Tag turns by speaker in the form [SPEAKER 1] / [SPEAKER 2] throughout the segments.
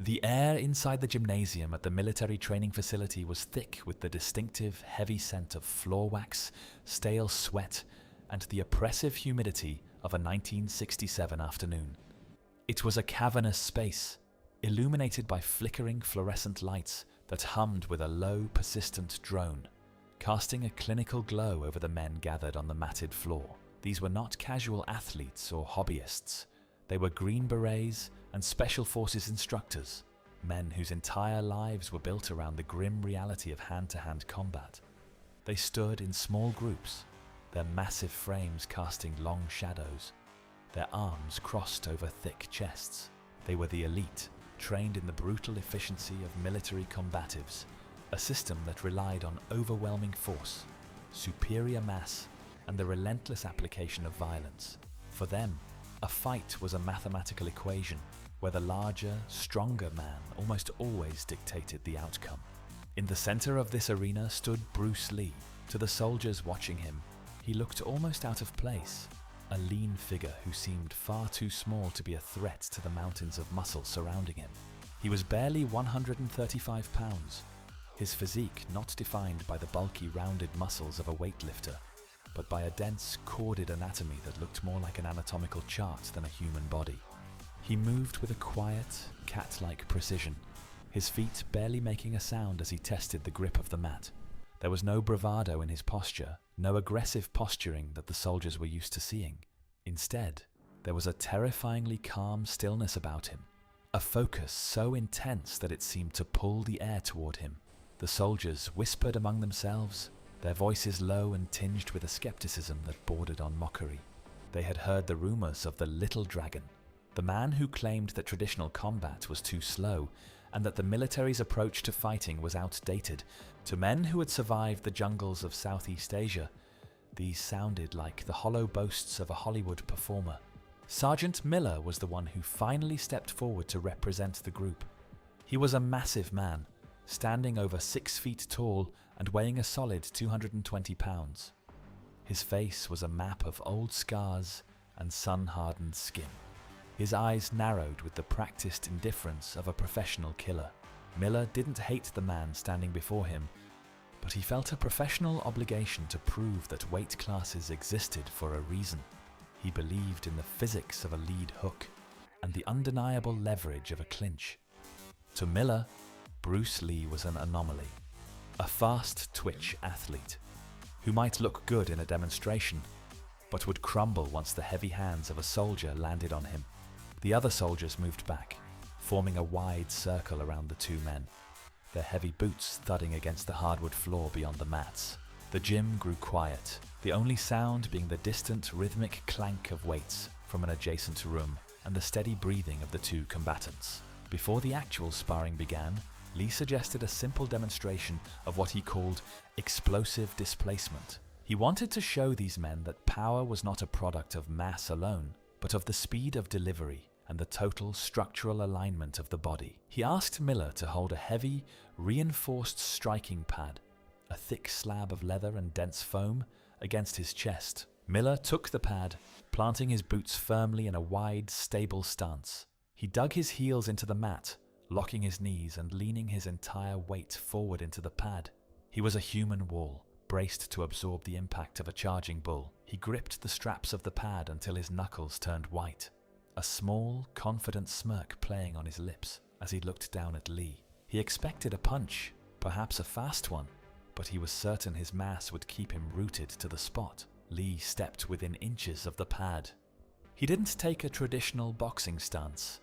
[SPEAKER 1] The air inside the gymnasium at the military training facility was thick with the distinctive, heavy scent of floor wax, stale sweat, and the oppressive humidity of a 1967 afternoon. It was a cavernous space, illuminated by flickering fluorescent lights that hummed with a low, persistent drone, casting a clinical glow over the men gathered on the matted floor. These were not casual athletes or hobbyists. They were Green Berets and Special Forces instructors, men whose entire lives were built around the grim reality of hand-to-hand combat. They stood in small groups, their massive frames casting long shadows, their arms crossed over thick chests. They were the elite, trained in the brutal efficiency of military combatives, a system that relied on overwhelming force, superior mass, and the relentless application of violence. For them, a fight was a mathematical equation where the larger, stronger man almost always dictated the outcome. In the center of this arena stood Bruce Lee. To the soldiers watching him, he looked almost out of place, a lean figure who seemed far too small to be a threat to the mountains of muscle surrounding him. He was barely 135 pounds, his physique not defined by the bulky, rounded muscles of a weightlifter, but by a dense, corded anatomy that looked more like an anatomical chart than a human body. He moved with a quiet, cat-like precision, his feet barely making a sound as he tested the grip of the mat. There was no bravado in his posture, no aggressive posturing that the soldiers were used to seeing. Instead, there was a terrifyingly calm stillness about him, a focus so intense that it seemed to pull the air toward him. The soldiers whispered among themselves, their voices low and tinged with a skepticism that bordered on mockery. They had heard the rumors of the Little Dragon, the man who claimed that traditional combat was too slow and that the military's approach to fighting was outdated. To men who had survived the jungles of Southeast Asia, these sounded like the hollow boasts of a Hollywood performer. Sergeant Miller was the one who finally stepped forward to represent the group. He was a massive man, standing over 6 feet tall and weighing a solid 220 pounds. His face was a map of old scars and sun-hardened skin. His eyes narrowed with the practiced indifference of a professional killer. Miller didn't hate the man standing before him, but he felt a professional obligation to prove that weight classes existed for a reason. He believed in the physics of a lead hook and the undeniable leverage of a clinch. To Miller, Bruce Lee was an anomaly, a fast twitch athlete who might look good in a demonstration, but would crumble once the heavy hands of a soldier landed on him. The other soldiers moved back, forming a wide circle around the two men, their heavy boots thudding against the hardwood floor beyond the mats. The gym grew quiet, the only sound being the distant rhythmic clank of weights from an adjacent room and the steady breathing of the two combatants. Before the actual sparring began, Lee suggested a simple demonstration of what he called explosive displacement. He wanted to show these men that power was not a product of mass alone, but of the speed of delivery and the total structural alignment of the body. He asked Miller to hold a heavy, reinforced striking pad, a thick slab of leather and dense foam, against his chest. Miller took the pad, planting his boots firmly in a wide, stable stance. He dug his heels into the mat, locking his knees and leaning his entire weight forward into the pad. He was a human wall, braced to absorb the impact of a charging bull. He gripped the straps of the pad until his knuckles turned white, a small, confident smirk playing on his lips as he looked down at Lee. He expected a punch, perhaps a fast one, but he was certain his mass would keep him rooted to the spot. Lee stepped within inches of the pad. He didn't take a traditional boxing stance.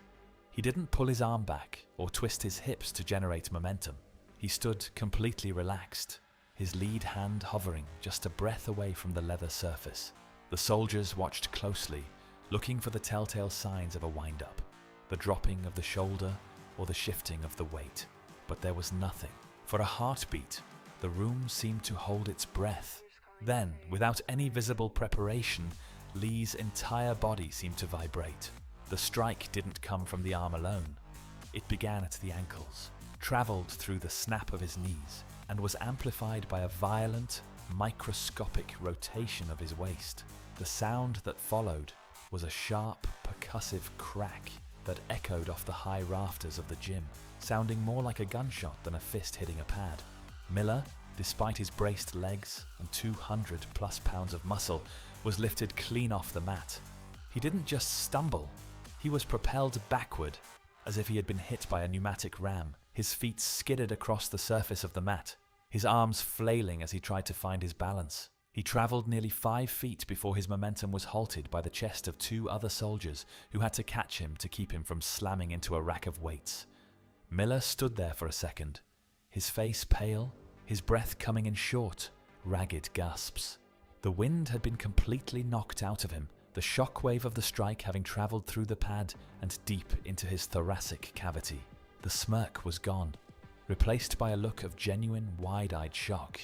[SPEAKER 1] He didn't pull his arm back or twist his hips to generate momentum. He stood completely relaxed, his lead hand hovering just a breath away from the leather surface. The soldiers watched closely, looking for the telltale signs of a wind-up, the dropping of the shoulder or the shifting of the weight. But there was nothing. For a heartbeat, the room seemed to hold its breath. Then, without any visible preparation, Lee's entire body seemed to vibrate. The strike didn't come from the arm alone. It began at the ankles, traveled through the snap of his knees, and was amplified by a violent, microscopic rotation of his waist. The sound that followed was a sharp, percussive crack, that echoed off the high rafters of the gym, sounding more like a gunshot than a fist hitting a pad. Miller, despite his braced legs and 200+ pounds of muscle, was lifted clean off the mat. He didn't just stumble, he was propelled backward, as if he had been hit by a pneumatic ram. His feet skidded across the surface of the mat, his arms flailing as he tried to find his balance. He travelled nearly 5 feet before his momentum was halted by the chest of 2 other soldiers who had to catch him to keep him from slamming into a rack of weights. Miller stood there for a second, his face pale, his breath coming in short, ragged gasps. The wind had been completely knocked out of him, the shockwave of the strike having travelled through the pad and deep into his thoracic cavity. The smirk was gone, replaced by a look of genuine, wide-eyed shock.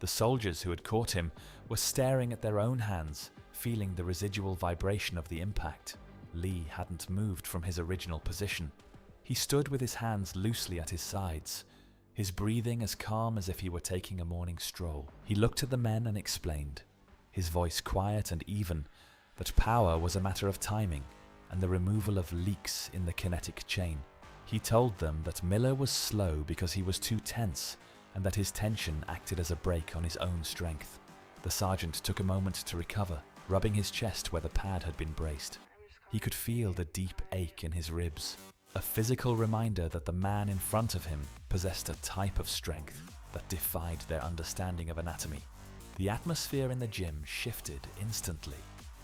[SPEAKER 1] The soldiers who had caught him were staring at their own hands, feeling the residual vibration of the impact. Lee hadn't moved from his original position. He stood with his hands loosely at his sides, his breathing as calm as if he were taking a morning stroll. He looked at the men and explained, his voice quiet and even, that power was a matter of timing and the removal of leaks in the kinetic chain. He told them that Miller was slow because he was too tense, and that his tension acted as a brake on his own strength. The sergeant took a moment to recover, rubbing his chest where the pad had been braced. He could feel the deep ache in his ribs, a physical reminder that the man in front of him possessed a type of strength that defied their understanding of anatomy. The atmosphere in the gym shifted instantly.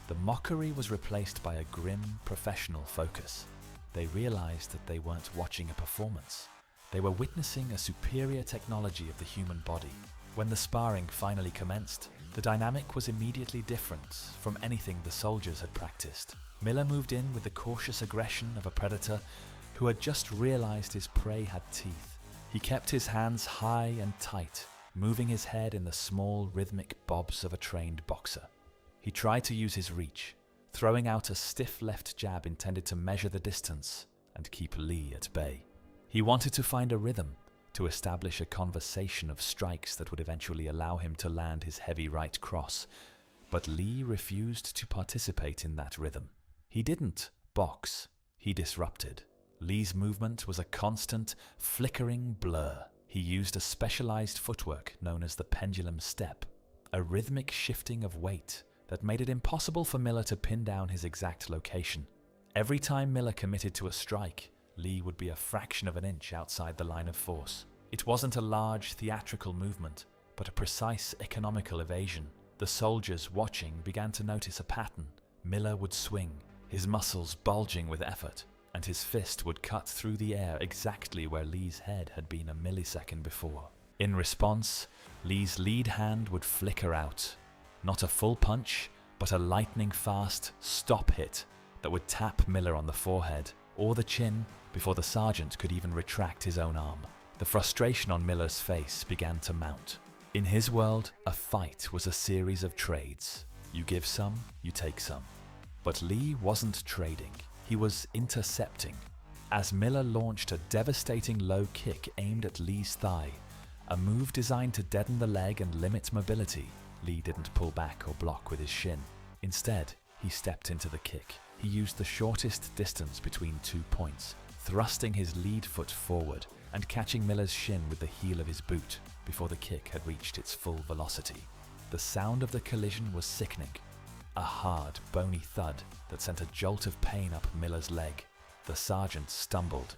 [SPEAKER 1] The mockery was replaced by a grim, professional focus. They realized that they weren't watching a performance. They were witnessing a superior technology of the human body. When the sparring finally commenced, the dynamic was immediately different from anything the soldiers had practiced. Miller moved in with the cautious aggression of a predator who had just realized his prey had teeth. He kept his hands high and tight, moving his head in the small, rhythmic bobs of a trained boxer. He tried to use his reach, throwing out a stiff left jab intended to measure the distance and keep Lee at bay. He wanted to find a rhythm, to establish a conversation of strikes that would eventually allow him to land his heavy right cross, but Lee refused to participate in that rhythm. He didn't box, he disrupted. Lee's movement was a constant, flickering blur. He used a specialized footwork known as the pendulum step, a rhythmic shifting of weight that made it impossible for Miller to pin down his exact location. Every time Miller committed to a strike, Lee would be a fraction of an inch outside the line of force. It wasn't a large, theatrical movement, but a precise, economical evasion. The soldiers watching began to notice a pattern. Miller would swing, his muscles bulging with effort, and his fist would cut through the air exactly where Lee's head had been a millisecond before. In response, Lee's lead hand would flicker out. Not a full punch, but a lightning-fast stop hit that would tap Miller on the forehead or the chin before the sergeant could even retract his own arm. The frustration on Miller's face began to mount. In his world, a fight was a series of trades. You give some, you take some. But Lee wasn't trading, he was intercepting. As Miller launched a devastating low kick aimed at Lee's thigh, a move designed to deaden the leg and limit mobility, Lee didn't pull back or block with his shin. Instead, he stepped into the kick. He used the shortest distance between 2 points, thrusting his lead foot forward and catching Miller's shin with the heel of his boot before the kick had reached its full velocity. The sound of the collision was sickening, a hard, bony thud that sent a jolt of pain up Miller's leg. The sergeant stumbled,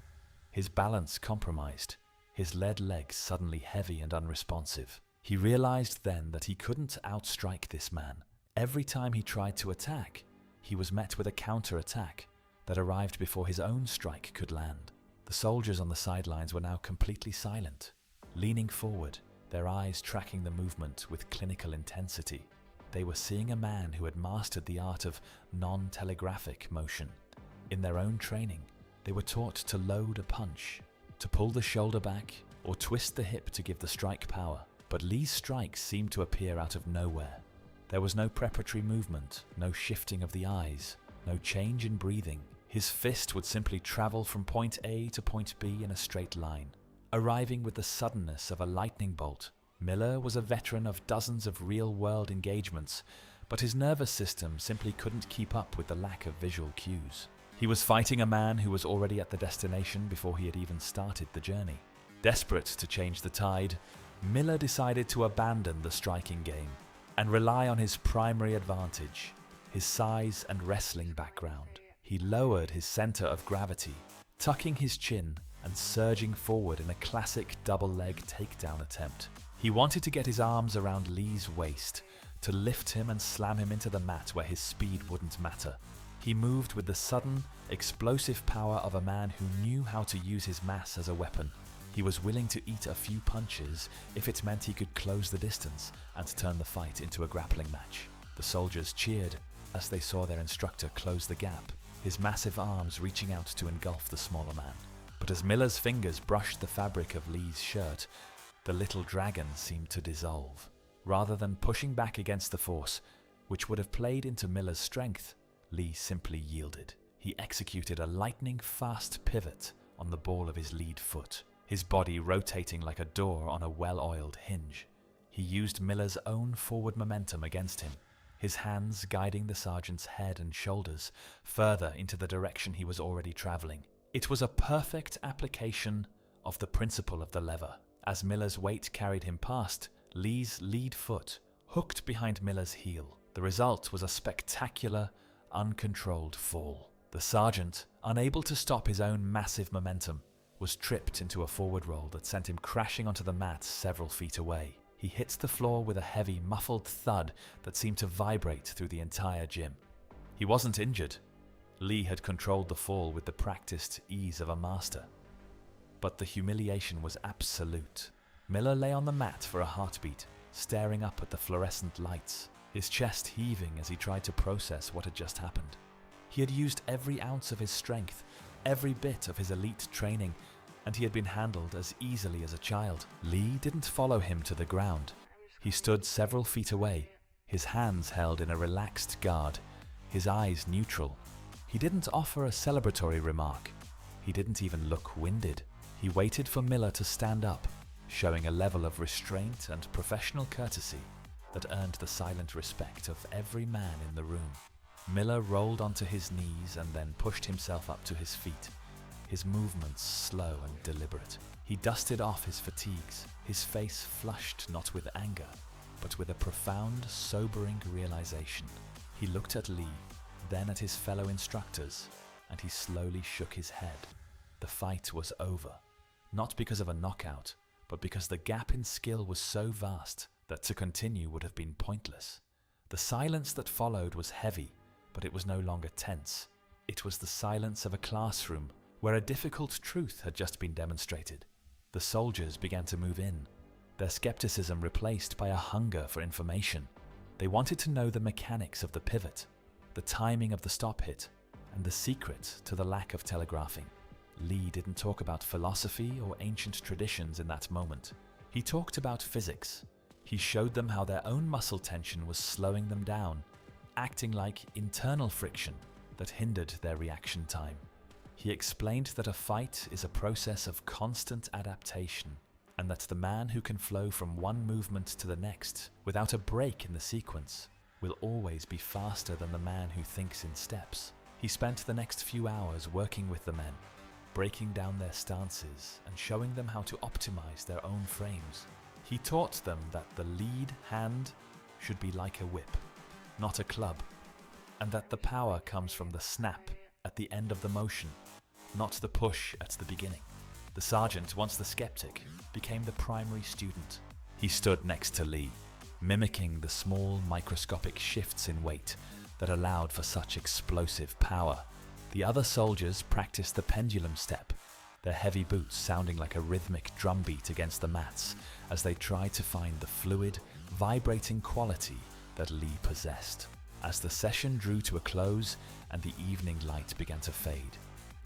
[SPEAKER 1] his balance compromised, his lead leg suddenly heavy and unresponsive. He realized then that he couldn't outstrike this man. Every time he tried to attack, he was met with a counter-attack that arrived before his own strike could land. The soldiers on the sidelines were now completely silent, leaning forward, their eyes tracking the movement with clinical intensity. They were seeing a man who had mastered the art of non-telegraphic motion. In their own training, they were taught to load a punch, to pull the shoulder back, or twist the hip to give the strike power. But Lee's strikes seemed to appear out of nowhere. There was no preparatory movement, no shifting of the eyes, no change in breathing. His fist would simply travel from point A to point B in a straight line, arriving with the suddenness of a lightning bolt. Miller was a veteran of dozens of real-world engagements, but his nervous system simply couldn't keep up with the lack of visual cues. He was fighting a man who was already at the destination before he had even started the journey. Desperate to change the tide, Miller decided to abandon the striking game and rely on his primary advantage, his size and wrestling background. He lowered his center of gravity, tucking his chin and surging forward in a classic double-leg takedown attempt. He wanted to get his arms around Lee's waist, to lift him and slam him into the mat where his speed wouldn't matter. He moved with the sudden, explosive power of a man who knew how to use his mass as a weapon. He was willing to eat a few punches if it meant he could close the distance and turn the fight into a grappling match. The soldiers cheered as they saw their instructor close the gap, his massive arms reaching out to engulf the smaller man. But as Miller's fingers brushed the fabric of Lee's shirt, the little dragon seemed to dissolve. Rather than pushing back against the force, which would have played into Miller's strength, Lee simply yielded. He executed a lightning-fast pivot on the ball of his lead foot, his body rotating like a door on a well-oiled hinge. He used Miller's own forward momentum against him, his hands guiding the sergeant's head and shoulders further into the direction he was already traveling. It was a perfect application of the principle of the lever. As Miller's weight carried him past, Lee's lead foot hooked behind Miller's heel. The result was a spectacular, uncontrolled fall. The sergeant, unable to stop his own massive momentum, was tripped into a forward roll that sent him crashing onto the mat several feet away. He hit the floor with a heavy, muffled thud that seemed to vibrate through the entire gym. He wasn't injured. Lee had controlled the fall with the practiced ease of a master. But the humiliation was absolute. Miller lay on the mat for a heartbeat, staring up at the fluorescent lights, his chest heaving as he tried to process what had just happened. He had used every ounce of his strength, every bit of his elite training, and he had been handled as easily as a child. Lee didn't follow him to the ground. He stood several feet away, his hands held in a relaxed guard, his eyes neutral. He didn't offer a celebratory remark. He didn't even look winded. He waited for Miller to stand up, showing a level of restraint and professional courtesy that earned the silent respect of every man in the room. Miller rolled onto his knees and then pushed himself up to his feet, his movements slow and deliberate. He dusted off his fatigues, his face flushed not with anger, but with a profound, sobering realization. He looked at Lee, then at his fellow instructors, and he slowly shook his head. The fight was over, not because of a knockout, but because the gap in skill was so vast that to continue would have been pointless. The silence that followed was heavy, but it was no longer tense. It was the silence of a classroom where a difficult truth had just been demonstrated. The soldiers began to move in, their skepticism replaced by a hunger for information. They wanted to know the mechanics of the pivot, the timing of the stop hit, and the secret to the lack of telegraphing. Lee didn't talk about philosophy or ancient traditions in that moment. He talked about physics. He showed them how their own muscle tension was slowing them down, acting like internal friction that hindered their reaction time. He explained that a fight is a process of constant adaptation, and that the man who can flow from one movement to the next without a break in the sequence will always be faster than the man who thinks in steps. He spent the next few hours working with the men, breaking down their stances and showing them how to optimize their own frames. He taught them that the lead hand should be like a whip, not a club, and that the power comes from the snap at the end of the motion, not the push at the beginning. The sergeant, once the skeptic, became the primary student. He stood next to Lee, mimicking the small microscopic shifts in weight that allowed for such explosive power. The other soldiers practiced the pendulum step, their heavy boots sounding like a rhythmic drumbeat against the mats as they tried to find the fluid, vibrating quality that Lee possessed. As the session drew to a close and the evening light began to fade,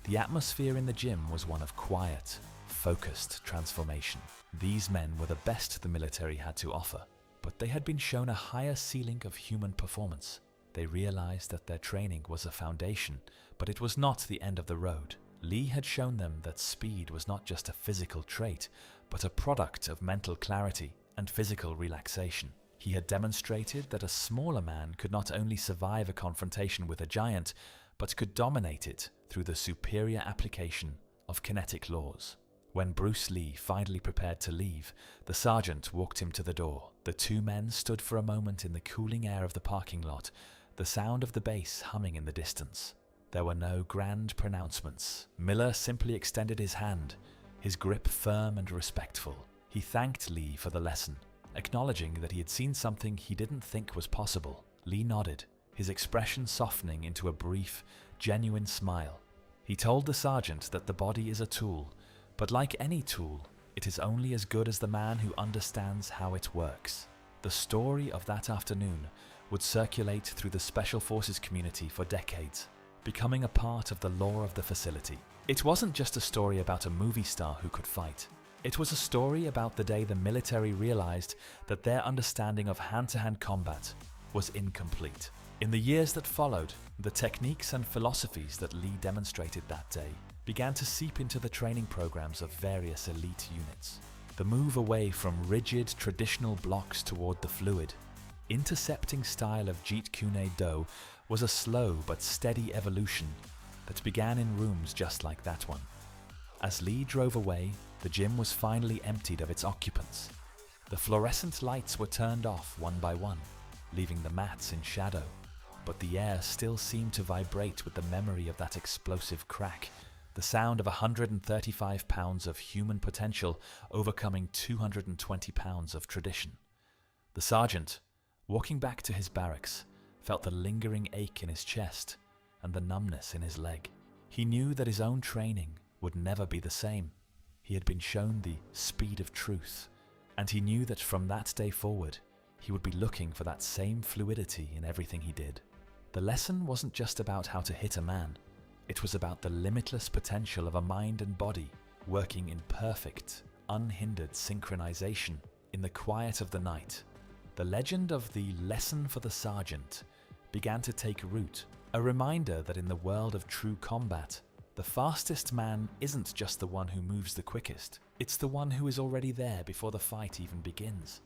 [SPEAKER 1] the atmosphere in the gym was one of quiet, focused transformation. These men were the best the military had to offer, but they had been shown a higher ceiling of human performance. They realized that their training was a foundation, but it was not the end of the road. Lee had shown them that speed was not just a physical trait, but a product of mental clarity and physical relaxation. He had demonstrated that a smaller man could not only survive a confrontation with a giant, but could dominate it through the superior application of kinetic laws. When Bruce Lee finally prepared to leave, the sergeant walked him to the door. The two men stood for a moment in the cooling air of the parking lot, the sound of the bass humming in the distance. There were no grand pronouncements. Miller simply extended his hand, his grip firm and respectful. He thanked Lee for the lesson, acknowledging that he had seen something he didn't think was possible. Lee nodded, his expression softening into a brief, genuine smile. He told the sergeant that the body is a tool, but like any tool, it is only as good as the man who understands how it works. The story of that afternoon would circulate through the Special Forces community for decades, becoming a part of the lore of the facility. It wasn't just a story about a movie star who could fight. It was a story about the day the military realized that their understanding of hand-to-hand combat was incomplete. In the years that followed, the techniques and philosophies that Lee demonstrated that day began to seep into the training programs of various elite units. The move away from rigid traditional blocks toward the fluid, intercepting style of Jeet Kune Do was a slow but steady evolution that began in rooms just like that one. As Lee drove away, the gym was finally emptied of its occupants. The fluorescent lights were turned off one by one, leaving the mats in shadow, but the air still seemed to vibrate with the memory of that explosive crack, the sound of 135 pounds of human potential overcoming 220 pounds of tradition. The sergeant, walking back to his barracks, felt the lingering ache in his chest and the numbness in his leg. He knew that his own training would never be the same. He had been shown the speed of truth, and he knew that from that day forward, he would be looking for that same fluidity in everything he did. The lesson wasn't just about how to hit a man. It was about the limitless potential of a mind and body working in perfect, unhindered synchronization in the quiet of the night. The legend of the lesson for the sergeant began to take root, a reminder that in the world of true combat, the fastest man isn't just the one who moves the quickest. It's the one who is already there before the fight even begins.